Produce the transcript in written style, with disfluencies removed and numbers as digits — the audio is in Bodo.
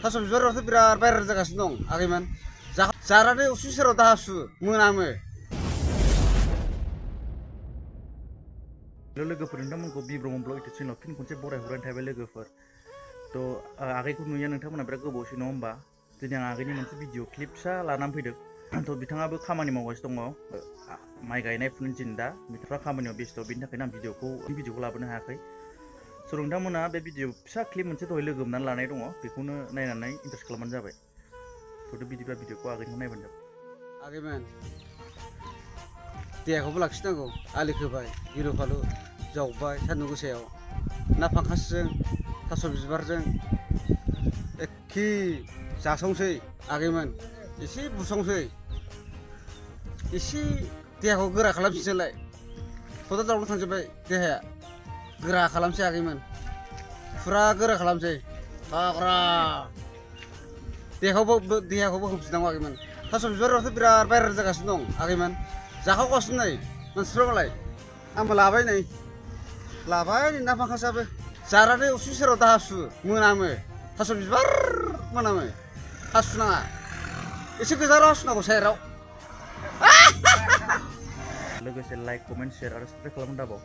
थास' बिबारावथ' बिराद भाइरेल जागासिनो दं आगैमोन जानानै उसु सेराव दाहासु मोनामो। लोगोफोर नोंथांमोनखौ बिब्रह्म ब्लग इउटुब चेनेलाव फिन खनसे बरायहरनाय थाबाय लोगोफोर। थ' आगैखौ नुयो नोंथांमोना बिराद गोबावसै नङा होमबा? दिनै आं आगैनि मोनसे भिडिअ क्लिप फिसा लानानै फैदों। थ' बिथाङाबो खामानि मावगासिनो दङ, माइ गायनाय फुनाय दिन दा बिथाङा खामानियाव बेस्थ', बेनि थाखायनो आं भिडिअखौ लाबोनो हायाखै। स' नोंथांमोना बे भिडिअ फिसा क्लिप मोनसे दहाय लोगो हमनानै लानाय दङ, बेखौनो नायनानै इन्टारेस्ट खालामबानो जाबाय। थ' बिदिब्ला भिडिअखौ आगैनिखौ नायबानो जाबाय। आगैमोन देहाखौबो लाखिनांगौ, आलि खोबाय गिलु फालु जावबाय सान्दुं गोसायाव ना फांखासजों थास' बिबारजों एखे जासावसै आगैमोन, एसे बुसावसै, एसे देहाखौ गोरा खालामफिनसैलाय। खदाल थांजोब्बाय देहाया, गोरा खालामसै आगैमोन, फुरा गोरा खालामसै थाग्रा देहाखौबो होफिननांगौ आगैमोन। थास' बिबारावथ' बिराद भाइरेल जागासिनो दं आगैमोन, जाखावगासिनो नै मानसिफ्रा मालाय। आंबो लाबाय नै ना फांखासाबो जानानै उसु सेराव दाहासु मोनामो, थास' बिबार मोनामो। हासु नाङा, एसे गोजानाव हासुनांगौ साइडआव। लोगोसे लाइक, कमेन्ट, शेयार आरो साबस्क्राइब खालामनो दाबाव।